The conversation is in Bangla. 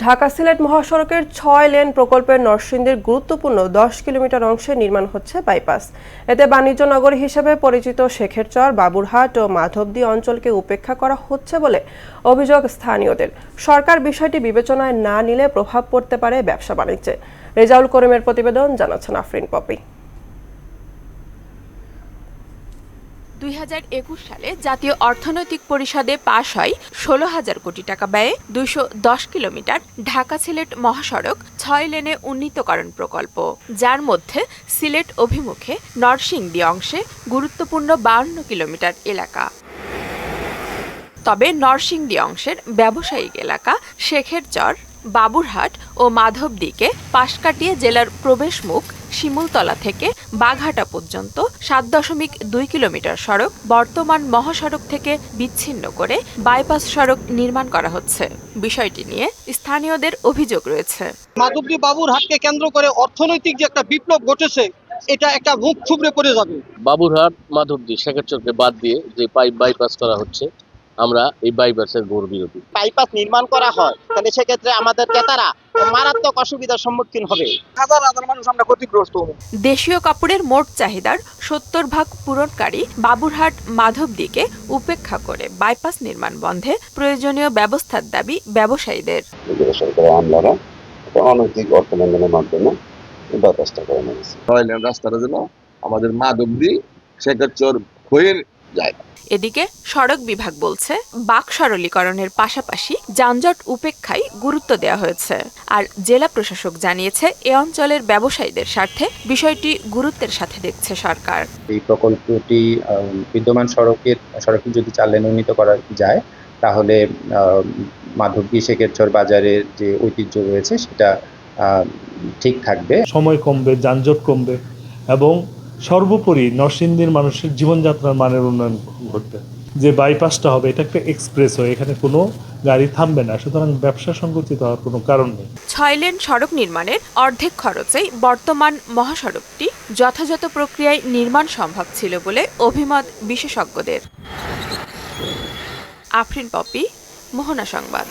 ঢাকা সিলেট মহাসড়কের ৬ লেন প্রকল্পের নরসিংদীর গুরুত্বপূর্ণ ১০ কিলোমিটার অংশে নির্মাণ হচ্ছে বাইপাস। এতে বাণিজ্য নগর হিসেবে পরিচিত শেখেরচর, বাবুরহাট ও মাধবদী অঞ্চলকে উপেক্ষা করা হচ্ছে বলে অভিযোগ স্থানীয়দের। সরকার বিষয়টি বিবেচনায় না নিলে প্রভাব পড়তে পারে ব্যবসা বাণিজ্যে। রেজাউল করিমের প্রতিবেদন, জানাচ্ছেন আফরিন পপি। ২০২১ সালে জাতীয় অর্থনৈতিক পরিষদে পাশ হয় ১৬,০০০ কোটি টাকা ব্যয়ে ২১০ কিলোমিটার ঢাকা সিলেট মহাসড়ক ৬ লেনে উন্নীতকরণ প্রকল্প, যার মধ্যে সিলেট অভিমুখে নরসিংদী অংশে গুরুত্বপূর্ণ ৫২ কিলোমিটার এলাকা। তবে নরসিংদী অংশের ব্যবসায়িক এলাকা শেখেরচর, বাবুরহাট ও মাধবদীকে পাশ কাটিয়ে জেলার প্রবেশমুখ শিমুলতলা থেকে বাঘাটা পর্যন্ত ৭.২ কিলোমিটার সড়ক বর্তমান মহাসড়ক থেকে বিচ্ছিন্ন করে বাইপাস সড়ক নির্মাণ করা হচ্ছে। বিষয়টি নিয়ে স্থানীয়দের অভিযোগ রয়েছে। মাধবদী বাবুরহাটকে কেন্দ্র করে অর্থনৈতিক যে একটা বিপ্লব ঘটেছে, এটা একটা মুখ থুবড়ে পড়ে যাবে। বাবুরহাট, মাধবদী, শেখেরচরকে বাদ দিয়ে যে বাইপাস করা হচ্ছে, আমরা এই বাইপাসের ঘোর বিরোধী। বাইপাস নির্মাণ করা হয় তাহলে সেক্ষেত্রে আমাদের ক্রেতারা মারাত্মক অসুবিধার সম্মুখীন হবে। হাজার হাজার মানুষ আমরা ক্ষতিগ্রস্ত হব। দেশীয় কাপড়ের মোট চাহিদার ৭০% পূরণকারী বাবুরহাট মাধবদীকে উপেক্ষা করে বাইপাস নির্মাণ বন্ধে প্রয়োজনীয় ব্যবস্থার দাবি ব্যবসায়ীদের। সরকারের আমলারা অনৈতিক অর্থ লেনদেনের মাধ্যমে ব্যবস্থা করে নিয়েছে। রাস্তাটা যেন আমাদের মাধবদী শেখেরচর হয়ে যায়। এদিকে সড়ক বিভাগ বলছে, বাক সরলীকরণের পাশাপাশি যানজট উপেক্ষায় গুরুত্ব দেওয়া হয়েছে। আর জেলা প্রশাসক জানিয়েছে, এ অঞ্চলের ব্যবসায়ীদের স্বার্থে বিষয়টি গুরুত্বের সাথে দেখছে সরকার। এই প্রকল্পটি বিদ্যমান সড়কে যদি ৪ লেন উন্নীত করা যায়, তাহলে মাধবদী শেখেরচর বাজারের যে ঐতিহ্য রয়েছে সেটা ঠিক থাকবে, সময় কমবে, যানজট কমবে এবং সর্বোপরি নরসিংদীর মানুষের জীবনযাত্রার মানের উন্নয়ন ঘটবে। যে বাইপাসটা হবে এটা একটা এক্সপ্রেসওয়ে, এখানে কোনো গাড়ি থামবে না, সুতরাং ব্যবসা সংকুচিত হওয়ার কোনো কারণ নেই। ৬ লেন সড়ক নির্মাণের অর্ধেক খরচেই বর্তমান মহাসড়কটি যথাযথ প্রক্রিয়ায় নির্মাণ সম্ভব ছিল বলে অভিমত বিশেষজ্ঞদের। আফরিন পপি, মোহনা সংবাদ।